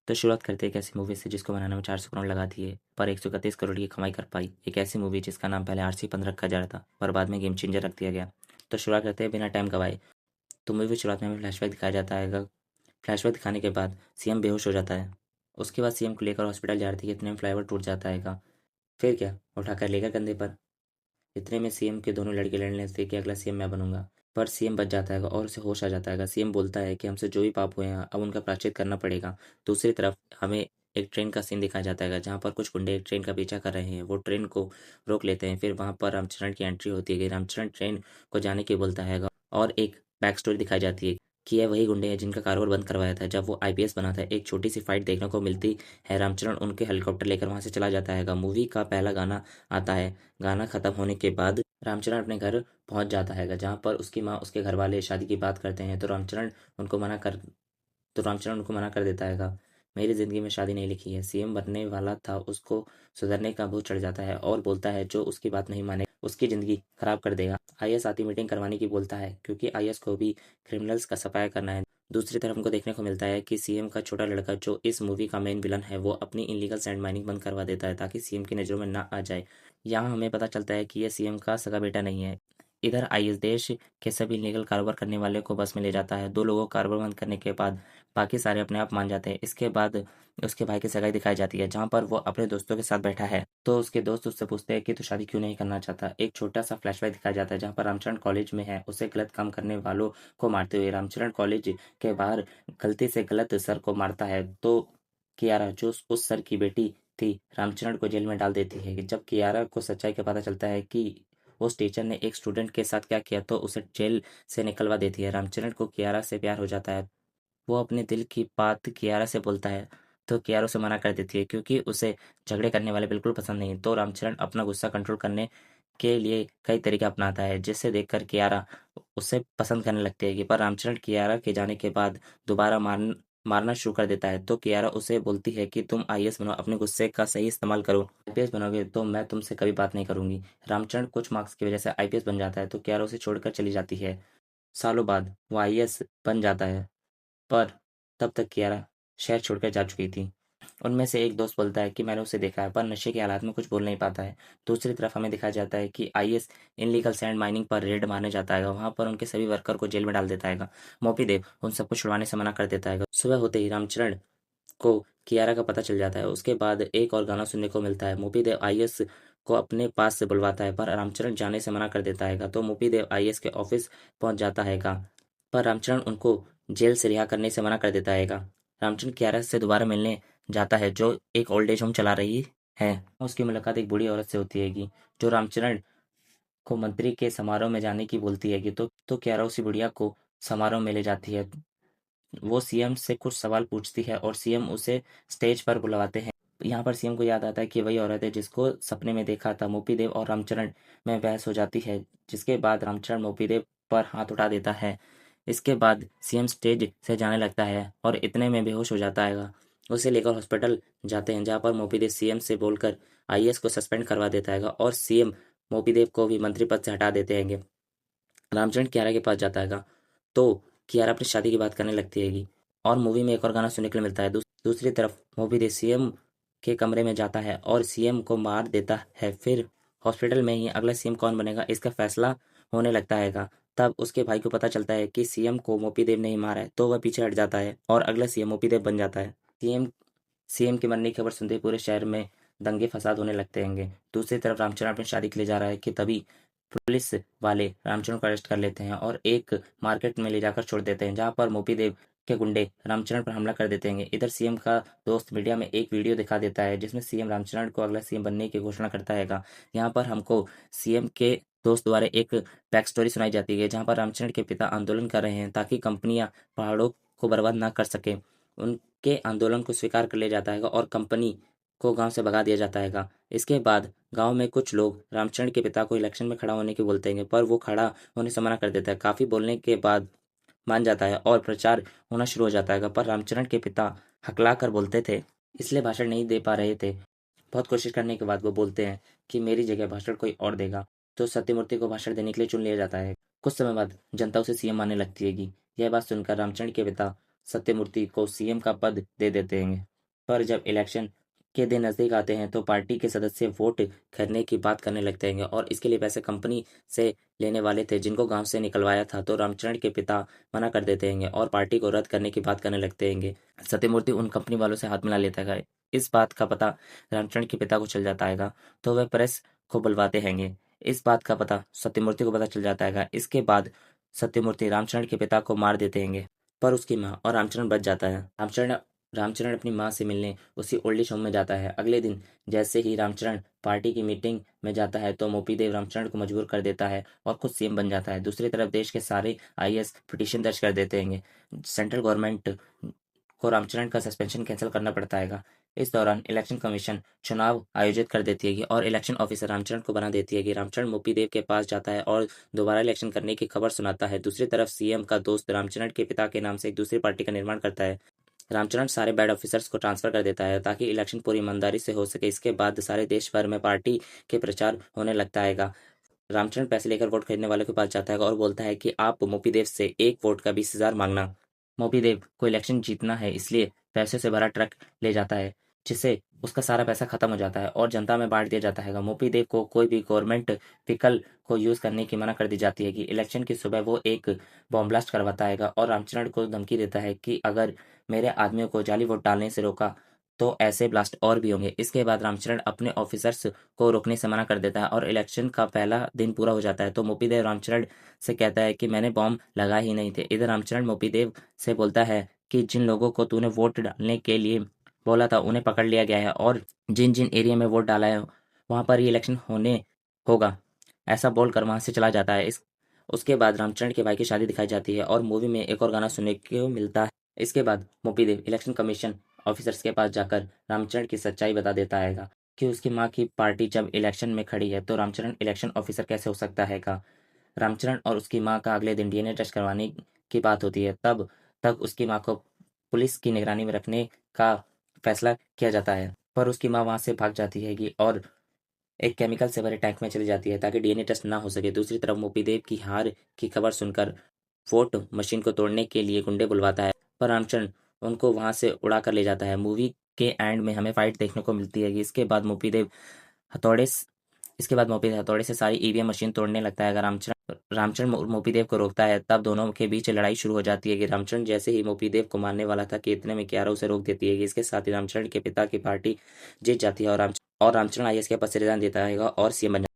तो शुरुआत करते हैं एक ऐसी मूवी से जिसको बनाने में 400 करोड़ लगा दिए पर 131 करोड़ की कमाई कर पाई। एक ऐसी मूवी जिसका नाम पहले RC-15 रखा जा रहा था पर बाद में गेम चेंजर रख दिया गया। तो शुरुआत करते हैं बिना टाइम गवाए। तो मूवी की शुरुआत में हमें फ्लैशबैक दिखाया जाता है। फ्लैशबैक दिखाने के बाद सीएम बेहोश हो जाता है। उसके बाद सीएम को लेकर हॉस्पिटल जा रही थी, इतने में फ्लाईओवर टूट जाता है। फिर क्या, उठाकर लेकर कंधे पर। इतने में सीएम के दोनों लड़के लड़ने लगते हैं कि अगला सीएम मैं बनूंगा। पर सीएम बच जाता है और उसे होश आ जाता है। सीएम बोलता है कि हमसे जो भी पाप हुए हैं अब उनका प्रायश्चित करना पड़ेगा। दूसरी तरफ हमें एक ट्रेन का सीन दिखाया जाता है जहाँ पर कुछ गुंडे एक ट्रेन का पीछा कर रहे हैं। वो ट्रेन को रोक लेते हैं। फिर वहाँ पर रामचरण की एंट्री होती है कि रामचरण ट्रेन को जाने की बोलता है और एक बैक स्टोरी दिखाई जाती है कि यह वही गुंडे हैं जिनका कारोबार बंद करवाया था जब वो आईपीएस बना था। एक छोटी सी फाइट देखने को मिलती है। रामचरण उनके हेलीकॉप्टर लेकर वहां से चला जाता है। मूवी का पहला गाना आता है। गाना खत्म होने के बाद रामचरण अपने घर पहुंच जाता है जहाँ पर उसकी माँ उसके घर वाले शादी की बात करते हैं। तो रामचरण उनको मना कर देता है। मेरी जिंदगी में शादी नहीं लिखी है। सीएम बनने वाला था, उसको सुधरने का भूत चढ़ जाता है और बोलता है जो उसकी बात नहीं माने उसकी जिंदगी खराब कर देगा। आईएएस आती मीटिंग करवाने की बोलता है क्योंकि आईएएस को भी क्रिमिनल्स का सफाया करना है। दूसरी तरफ हमको देखने को मिलता है कि सीएम का छोटा लड़का जो इस मूवी का मेन विलन है वो अपनी इनलीगल सैंड माइनिंग बंद करवा देता है ताकि सीएम की नज़रों में ना आ जाए। यहाँ हमें पता चलता है कि यह सीएम का सगा बेटा नहीं है। इधर आईएएस देश के सभी इलीगल कारोबार करने वाले को बस में ले जाता है। 2 लोगों को कारोबार बंद करने के बाद बाकी सारे अपने आप मान जाते हैं। इसके बाद उसके भाई की सगाई दिखाई जाती है जहाँ पर वो अपने दोस्तों के साथ बैठा है। तो उसके दोस्त उससे पूछते हैं कि तू शादी क्यों नहीं करना चाहता। एक छोटा सा फ्लैशबैक दिखाया जाता है जहाँ पर रामचरण कॉलेज में है, उसे गलत काम करने वालों को मारते हुए। रामचरण कॉलेज के बाहर गलती से गलत सर को मारता है तो कियारा जो उस सर की बेटी थी रामचरण को जेल में डाल देती है। जब कियारा को सच्चाई का पता चलता है कि उस टीचर ने एक स्टूडेंट के साथ क्या किया तो उसे जेल से निकलवा देती है। रामचरण को कियारा से प्यार हो जाता है। वो अपने दिल की बात कियारा से बोलता है तो कियारा उसे मना कर देती है क्योंकि उसे झगड़े करने वाले बिल्कुल पसंद नहीं। तो रामचरण अपना गुस्सा कंट्रोल करने के लिए कई तरीके अपनाता है जिससे देखकर कियारा उसे पसंद करने लगती है। पर रामचरण कियारा के जाने के बाद दोबारा मारना शुरू कर देता है। तो कियारा उसे बोलती है कि तुम आईएएस बनो, अपने गुस्से का सही इस्तेमाल करो। आईपीएस बनोगे तो मैं तुमसे कभी बात नहीं करूंगी। रामचरण कुछ मार्क्स की वजह से आईपीएस बन जाता है तो कियारा उसे छोड़कर चली जाती है। सालों बाद वो आईएएस बन जाता है पर तब तक कियारा शहर छोड़कर जा चुकी थी। उनमें से एक दोस्त बोलता है कि मैंने उसे देखा है पर नशे के हालात में कुछ बोल नहीं पाता है। दूसरी तरफ हमें दिखाया जाता है कि आईएएस इनलीगल सैंड माइनिंग पर रेड मारने जाता है। वहां पर उनके सभी वर्कर को जेल में डाल देता है। मोपी देव उन सबको छुड़वाने से मना कर देता है। सुबह होते ही रामचरण को कियारा का पता चल जाता है। उसके बाद एक और गाना सुनने को मिलता है। मोपी देव आईएएस को अपने पास से बुलवाता है पर रामचरण जाने से मना कर देता है। तो मोपी देव आईएएस के ऑफिस पहुंच जाता है पर रामचरण उनको जेल से रिहा करने से मना कर देता है। रामचरण कियारा से दोबारा मिलने जाता है जो एक ओल्ड एज होम चला रही है। उसकी मुलाकात एक बूढ़ी औरत से होती है जो रामचरण को मंत्री के समारोह में जाने की बोलती है तो कियारा उसी बुढ़िया को समारोह में ले जाती है। वो सीएम से कुछ सवाल पूछती है और सीएम उसे स्टेज पर बुलवाते हैं। यहाँ पर सीएम को याद आता है कि वही औरत है जिसको सपने में देखा था। मोपी देव और रामचरण में बहस हो जाती है जिसके बाद रामचरण मोपी देव पर हाथ उठा देता है। इसके बाद सीएम स्टेज से जाने लगता है और इतने में बेहोश हो जाता है। उसे लेकर हॉस्पिटल जाते हैं जहाँ पर मोपी देव सीएम से बोलकर आईएएस को सस्पेंड करवा देता है और सीएम मोपी देव को भी मंत्री पद से हटा देते हैं। रामचरण कियारा के पास जाता है तो कियारा अपनी शादी की बात करने लगती है और मूवी में एक और गाना सुनने के लिए मिलता है। दूसरी तरफ मोपी देव सीएम के कमरे में जाता है और सीएम को मार देता है। फिर हॉस्पिटल में ही अगला सीएम कौन बनेगा इसका फैसला होने लगता है। तब उसके भाई को पता चलता है कि सीएम को मोपी देव नहीं मारा है तो वह पीछे हट जाता है और अगला सीएम मोपी देव बन जाता है। सीएम सीएम के मरने की खबर सुनते ही पूरे शहर में दंगे फसाद होने लगते हैं। दूसरी तरफ रामचरण अपनी शादी के लिए जा रहा है कि तभी पुलिस वाले रामचरण को अरेस्ट कर लेते हैं और एक मार्केट में ले जाकर छोड़ देते हैं जहां पर मोपी देव के गुंडे रामचरण पर हमला कर देते हैं। इधर सीएम का दोस्त मीडिया में एक वीडियो दिखा देता है जिसमें सीएम रामचरण को अगला सीएम बनने की घोषणा करता है। यहाँ पर हमको सीएम के दोस्त द्वारा एक बैक स्टोरी सुनाई जाती है जहाँ पर रामचरण के पिता आंदोलन कर रहे हैं ताकि कंपनियां पहाड़ों को बर्बाद ना कर सके। उनके आंदोलन को स्वीकार कर लिया जाता है और कंपनी को गांव से भगा दिया जाता है। इसके बाद गांव में कुछ लोग रामचरण के पिता को इलेक्शन में खड़ा होने की बोलते हैं पर वो खड़ा होने से मना कर देता है। काफी बोलने के बाद मान जाता है और प्रचार होना शुरू हो जाता है पर रामचरण के पिता हकला कर बोलते थे इसलिए भाषण नहीं दे पा रहे थे। बहुत कोशिश करने के बाद वो बोलते हैं कि मेरी जगह भाषण कोई और देगा तो सत्यमूर्ति को भाषण देने के लिए चुन लिया जाता है। कुछ समय बाद जनता उसे सीएम मानने लगती है। यह बात सुनकर रामचरण के पिता सत्यमूर्ति को सीएम का पद दे देते हैं। पर जब इलेक्शन के दिन नज़दीक आते हैं तो पार्टी के सदस्य वोट खरीदने की बात करने लगते हैं और इसके लिए पैसे कंपनी से लेने वाले थे जिनको गांव से निकलवाया था, तो रामचरण के पिता मना कर देते हैं और पार्टी को रद्द करने की बात करने लगते हैं। सत्यमूर्ति उन कंपनी वालों से हाथ मिला लेता है। इस बात का पता रामचरण के पिता को चल जाता है, तो वह प्रेस को बुलवाते हैं। इस बात का पता सत्यमूर्ति को पता चल जाता है। इसके बाद सत्यमूर्ति रामचरण के पिता को मार देते हैं, पर उसकी माँ और रामचरण बच जाता है। रामचरण अपनी माँ से मिलने उसी ओल्ड एज होम में जाता है। अगले दिन जैसे ही रामचरण पार्टी की मीटिंग में जाता है तो मोपीदेव रामचरण को मजबूर कर देता है और खुद सीएम बन जाता है। दूसरी तरफ देश के सारे आईएएस पिटीशन दर्ज कर देते हैं। सेंट्रल गवर्नमेंट को रामचरण का सस्पेंशन कैंसिल करना पड़ता है। इस दौरान इलेक्शन कमीशन चुनाव आयोजित कर देती है और इलेक्शन ऑफिसर रामचरण को बना देती है कि रामचरण मोपीदेव के पास जाता है और दोबारा इलेक्शन करने की खबर सुनाता है। दूसरी तरफ सीएम का दोस्त रामचरण के पिता के नाम से एक दूसरी पार्टी का निर्माण करता है। रामचरण सारे बैड ऑफिसर्स को ट्रांसफर कर देता है ताकि इलेक्शन पूरी ईमानदारी से हो सके। इसके बाद सारे देश भर में पार्टी के प्रचार होने लगता है। रामचरण पैसे लेकर वोट खरीदने वालों के पास जाता है और बोलता है कि आप मोपीदेव से एक वोट का 20,000 मांगना। मोपीदेव को इलेक्शन जीतना है, इसलिए पैसे से भरा ट्रक ले जाता है, जिससे उसका सारा पैसा खत्म हो जाता है और जनता में बांट दिया जाता है। मोपीदेव को कोई भी गवर्नमेंट व्हीकल को यूज करने की मना कर दी जाती है कि इलेक्शन की सुबह वो एक बॉम्ब ब्लास्ट करवाता है और रामचरण को धमकी देता है कि अगर मेरे आदमियों को जाली वोट डालने से रोका तो ऐसे ब्लास्ट और भी होंगे। इसके बाद रामचरण अपने ऑफिसर्स को रोकने से मना कर देता है और इलेक्शन का पहला दिन पूरा हो जाता है। तो मोपीदेव रामचरण से कहता है कि मैंने बॉम्ब लगाए ही नहीं थे। इधर रामचरण मोपीदेव से बोलता है कि जिन लोगों को तूने वोट डालने के लिए बोला था उन्हें पकड़ लिया गया है और जिन जिन एरिया में वोट डाला है वहां पर ही इलेक्शन होने होगा। ऐसा बोलकर वहां से चला जाता है। इस उसके बाद रामचरण के भाई की शादी दिखाई जाती है और मूवी में एक और गाना सुनने को मिलता है। इसके बाद मोपीदेव इलेक्शन कमीशन ऑफिसर्स के पास जाकर रामचरण की सच्चाई बता देता है कि उसकी माँ की पार्टी जब इलेक्शन में खड़ी है तो रामचरण इलेक्शन ऑफिसर कैसे हो सकता है। रामचरण और उसकी माँ का अगले दिन डीएनए टेस्ट करवाने की बात होती है। तब तक उसकी माँ को पुलिस की निगरानी में रखने का फैसला किया जाता है, पर उसकी माँ वहां से भाग जाती है और एक केमिकल से भरे टैंक में चली जाती है ताकि डीएनए टेस्ट ना हो सके। दूसरी तरफ मोपीदेव की हार की खबर सुनकर वोट मशीन को तोड़ने के लिए गुंडे बुलवाता है, पर रामचरण उनको वहां से उड़ा कर ले जाता है। मूवी के एंड में हमें फाइट देखने को मिलती है। हथौड़े इसके बाद मोपीदेव हथौड़े से सारी ईवीएम मशीन तोड़ने लगता है। अगर रामचरण मोपीदेव को रोकता है, तब दोनों के बीच लड़ाई शुरू हो जाती है कि रामचरण जैसे ही मोपीदेव को मारने वाला था कि इतने में कियारा उसे रोक देती है। इसके साथ ही रामचरण के पिता की पार्टी जीत जाती है और रामचरण आईएएस के पद से रिजाइन देता है और सीएम बन